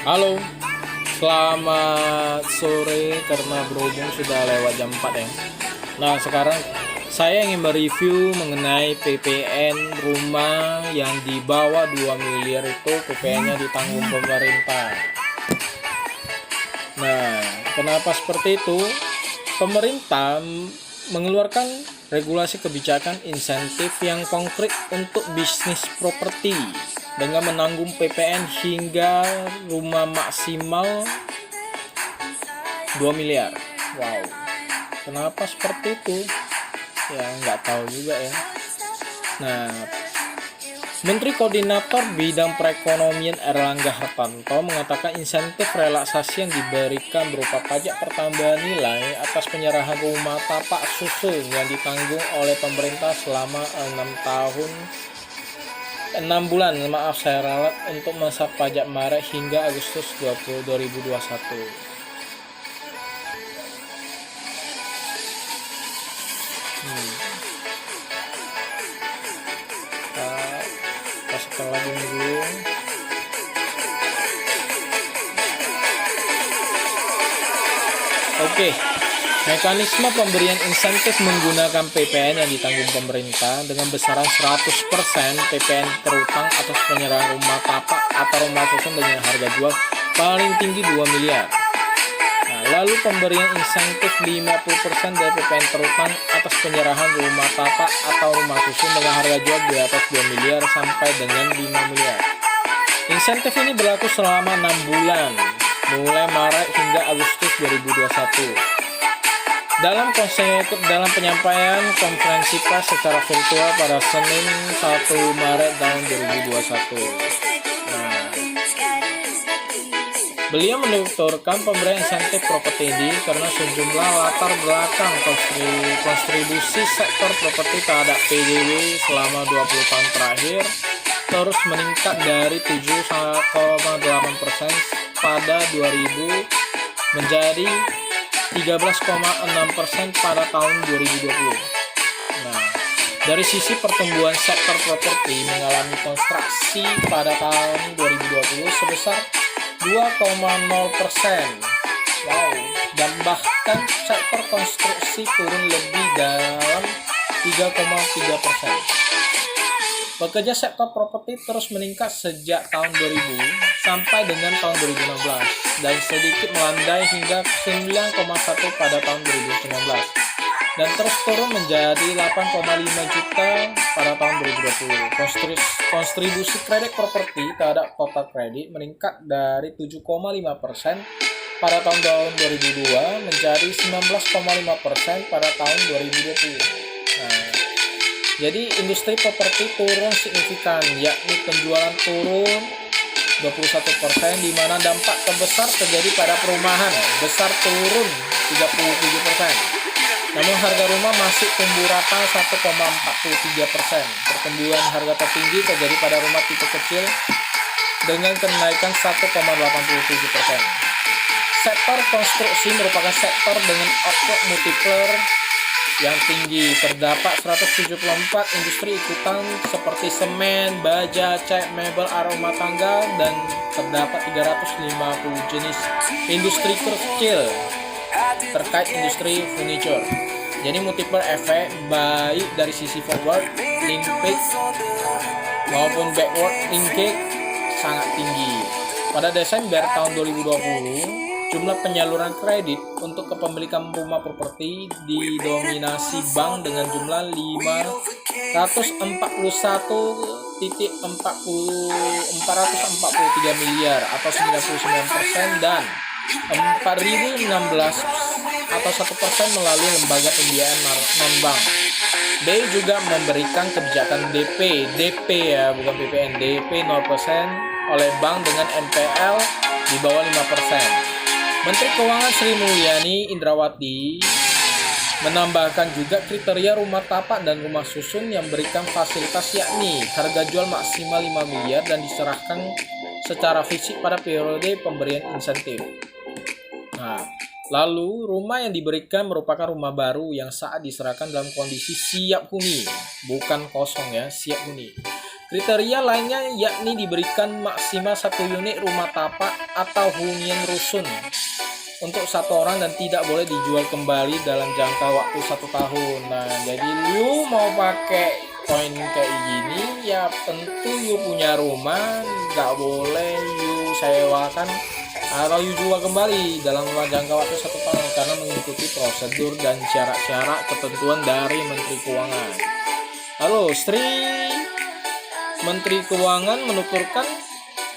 Halo, selamat sore karena berhubung sudah lewat jam 4 ya. Nah, sekarang saya ingin mereview mengenai PPN rumah yang di bawah 2 miliar itu PPN-nya ditanggung pemerintah. Nah, kenapa seperti itu? Pemerintah mengeluarkan regulasi kebijakan insentif yang konkret untuk bisnis properti dengan menanggung PPN hingga rumah maksimal 2 miliar. Wow, kenapa seperti itu? Ya nggak tahu juga ya. Nah, Menteri Koordinator Bidang Perekonomian Erlangga Hartarto mengatakan insentif relaksasi yang diberikan berupa pajak pertambahan nilai atas penyerahan rumah tapak susun yang ditanggung oleh pemerintah selama 6 bulan, maaf saya ralat, untuk masa pajak Maret hingga Agustus 2021. Kita setelah dulu. Oke, mekanisme pemberian insentif menggunakan PPN yang ditanggung pemerintah dengan besaran 100% PPN terutang atas penyerahan rumah tapak atau rumah susun dengan harga jual paling tinggi 2 miliar. Nah, lalu pemberian insentif 50% dari PPN terutang atas penyerahan rumah tapak atau rumah susun dengan harga jual di atas 2 miliar sampai dengan 5 miliar. Insentif ini berlaku selama 6 bulan, mulai Maret hingga Agustus 2021. Dalam penyampaian konferensi pers secara virtual pada Senin 1 Maret tahun 2021. Beliau menuturkan pemberian insentif properti ini karena sejumlah latar belakang kontribusi sektor properti terhadap PDB selama 20 tahun terakhir terus meningkat dari 7,8% pada 2000 menjadi 13,6% pada tahun 2020. Nah, dari sisi pertumbuhan sektor properti mengalami kontraksi pada tahun 2020 sebesar 2,0%. Wow, dan bahkan sektor konstruksi turun lebih dalam 3,3%. Pekerja sektor properti terus meningkat sejak tahun 2000 sampai dengan tahun 2016 dan sedikit melandai hingga 9,1 pada tahun 2019 dan terus turun menjadi 8,5 juta pada tahun 2020. Kontribusi kredit properti terhadap total kredit meningkat dari 7,5% pada tahun 2002 menjadi 19,5% pada tahun 2020. Nah, jadi industri properti turun signifikan, yakni penjualan turun 21%, di mana dampak terbesar terjadi pada perumahan, besar turun 37%. Namun harga rumah masih tumbuh rata 1,43%. Pertumbuhan harga tertinggi terjadi pada rumah tipe kecil dengan kenaikan 1,87%. Sektor konstruksi merupakan sektor dengan output multiplier yang tinggi. Terdapat 174 industri ikutan seperti semen, baja, cat, mebel, aroma tangga, dan terdapat 350 jenis industri kecil terkait industri furniture. Jadi multiple efek baik dari sisi forward linkage maupun backward linkage sangat tinggi. Pada Desember tahun 2020, jumlah penyaluran kredit untuk kepemilikan rumah properti didominasi bank dengan jumlah 443 miliar atau 99% dan 4.016 atau 1% melalui lembaga pembiayaan non-bank. BI juga memberikan kebijakan DP ya, bukan PPN, DP 0% oleh bank dengan NPL di bawah 5%. Menteri Keuangan Sri Mulyani Indrawati menambahkan juga kriteria rumah tapak dan rumah susun yang berikan fasilitas, yakni harga jual maksimal 5 miliar dan diserahkan secara fisik pada periode pemberian insentif. Nah, lalu rumah yang diberikan merupakan rumah baru yang saat diserahkan dalam kondisi siap huni, bukan kosong ya, siap huni. Kriteria lainnya yakni diberikan maksimal 1 unit rumah tapak atau hunian rusun untuk 1 orang dan tidak boleh dijual kembali dalam jangka waktu 1 tahun. Nah, jadi lu mau pakai koin kayak gini ya tentu you punya rumah, nggak boleh you sewakan atau you jual kembali dalam jangka waktu 1 tahun karena mengikuti prosedur dan syarat-syarat ketentuan dari Menteri Keuangan. Halo, Menteri Keuangan menuturkan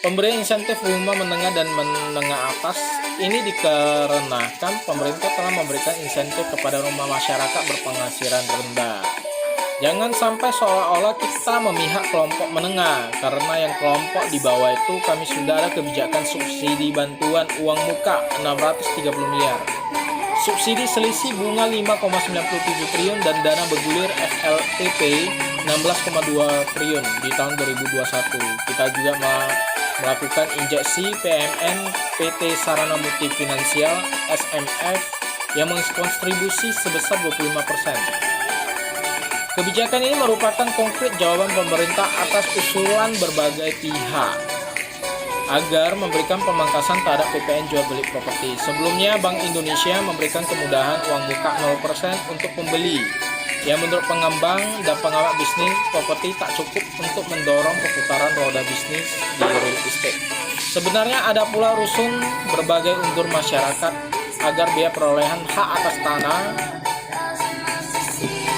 pemberian insentif rumah menengah dan menengah atas ini dikarenakan pemerintah telah memberikan insentif kepada rumah masyarakat berpenghasilan rendah. Jangan sampai seolah-olah kita memihak kelompok menengah, karena yang kelompok di bawah itu kami sudah ada kebijakan subsidi bantuan uang muka 630 miliar. Subsidi selisih bunga 5,97 triliun dan dana bergulir FLTP 16,2 triliun di tahun 2021. Kita juga melakukan injeksi PMN PT Sarana Multi Finansial SMF yang mengkontribusi sebesar 25%. Kebijakan ini merupakan konkret jawaban pemerintah atas usulan berbagai pihak agar memberikan pemangkasan terhadap PPN jual beli properti. Sebelumnya, Bank Indonesia memberikan kemudahan uang muka 0% untuk pembeli yang menurut pengembang dan pengamat bisnis properti tak cukup untuk mendorong perputaran roda bisnis di real estate. Sebenarnya ada pula rusun berbagai unsur masyarakat agar biaya perolehan hak atas tanah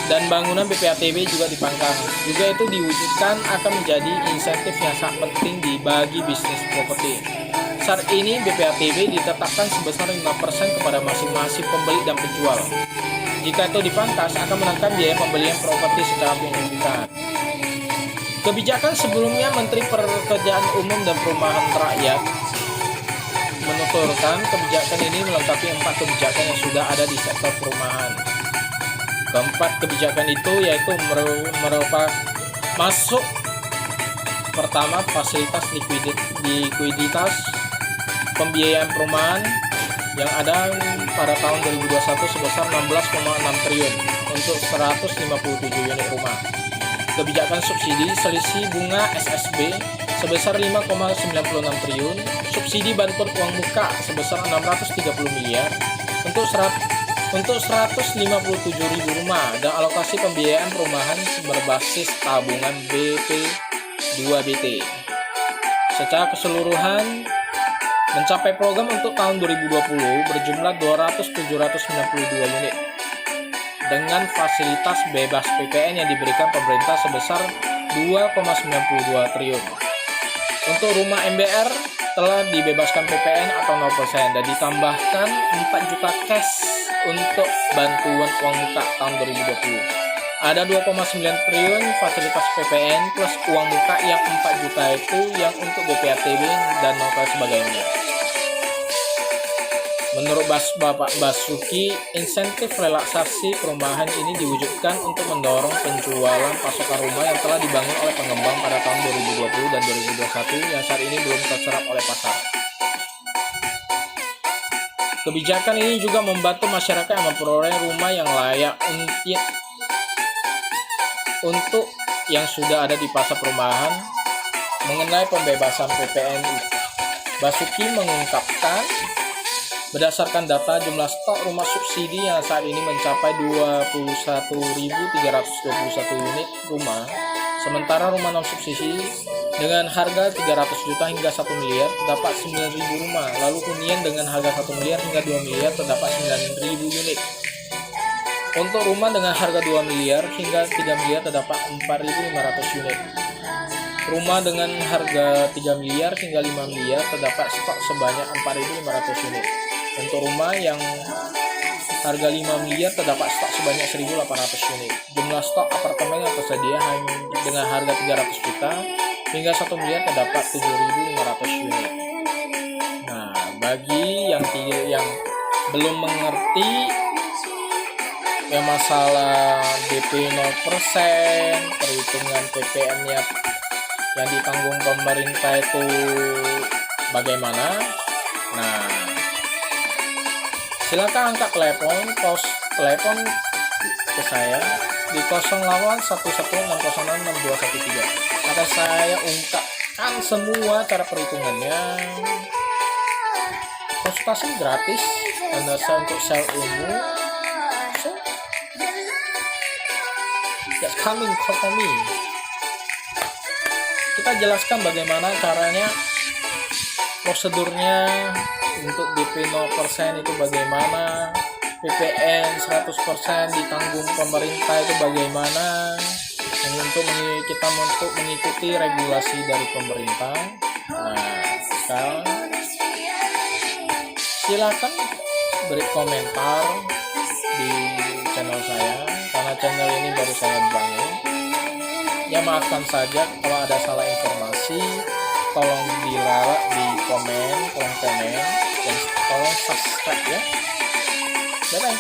dan bangunan BPATB juga dipangkas. Juga itu diwujudkan akan menjadi insentif yang sangat penting bagi bisnis properti. Saat ini BPATB ditetapkan sebesar 5% kepada masing-masing pembeli dan penjual. Jika itu dipangkas akan menekan biaya pembelian properti secara signifikan. Kebijakan sebelumnya Menteri Pekerjaan Umum dan Perumahan Rakyat menuturkan kebijakan ini melengkapi 4 kebijakan yang sudah ada di sektor perumahan. Keempat kebijakan itu yaitu merupakan masuk pertama fasilitas likuiditas pembiayaan perumahan yang ada pada tahun 2021 sebesar 16,6 triliun untuk 157 unit rumah. Kebijakan subsidi selisih bunga SSB sebesar 5,96 triliun, subsidi bantuan uang muka sebesar 630 miliar untuk 157.000 rumah dan alokasi pembiayaan perumahan berbasis tabungan BP2BT. Secara keseluruhan mencapai program untuk tahun 2020 berjumlah 200.792 unit dengan fasilitas bebas PPN yang diberikan pemerintah sebesar 2,92 triliun. Untuk rumah MBR telah dibebaskan PPN atau 0% dan ditambahkan 4 juta cash untuk bantuan uang muka tahun 2020. Ada 2,9 triliun fasilitas PPN plus uang muka yang 4 juta itu yang untuk BPATB dan novel sebagainya. Menurut Bapak Basuki, insentif relaksasi perumahan ini diwujudkan untuk mendorong penjualan pasokan rumah yang telah dibangun oleh pengembang pada tahun 2020 dan 2021 yang saat ini belum terserap oleh pasar. Kebijakan ini juga membantu masyarakat yang memperoleh rumah yang layak untuk yang sudah ada di pasar perumahan mengenai pembebasan PPN. Basuki mengungkapkan, berdasarkan data jumlah stok rumah subsidi yang saat ini mencapai 21.321 unit rumah, sementara rumah non subsidi dengan harga 300 juta hingga 1 miliar terdapat 9.000 rumah, lalu hunian dengan harga 1 miliar hingga 2 miliar terdapat 9.000 unit. Untuk rumah dengan harga 2 miliar hingga 3 miliar terdapat 4.500 unit. Rumah dengan harga 3 miliar hingga 5 miliar terdapat stok sebanyak 4.500 unit. Untuk rumah yang harga 5 miliar terdapat stok sebanyak 1.800 unit. Jumlah stok apartemen yang tersedia hanya dengan harga 300 juta hingga 1 miliar terdapat 7.500 unit. Nah, bagi yang belum mengerti masalah DP 0%, perhitungan PPN-nya yang ditanggung pemerintah itu bagaimana? Nah, silakan angkat telepon ke saya di 0811606213 akan saya ungkapkan semua cara perhitungannya. Konsultasi gratis dan dasar untuk share ilmu. So, just coming for me. Kita jelaskan bagaimana caranya, prosedurnya untuk DP 0% itu bagaimana, PPN 100% ditanggung pemerintah itu bagaimana, dan untuk mengikuti regulasi dari pemerintah. Nah, sekarang silakan beri komentar di channel saya, karena channel ini baru saya bangun. Ya maafkan saja kalau ada salah informasi, tolong di komen, dan tolong subscribe ya. Bye bye.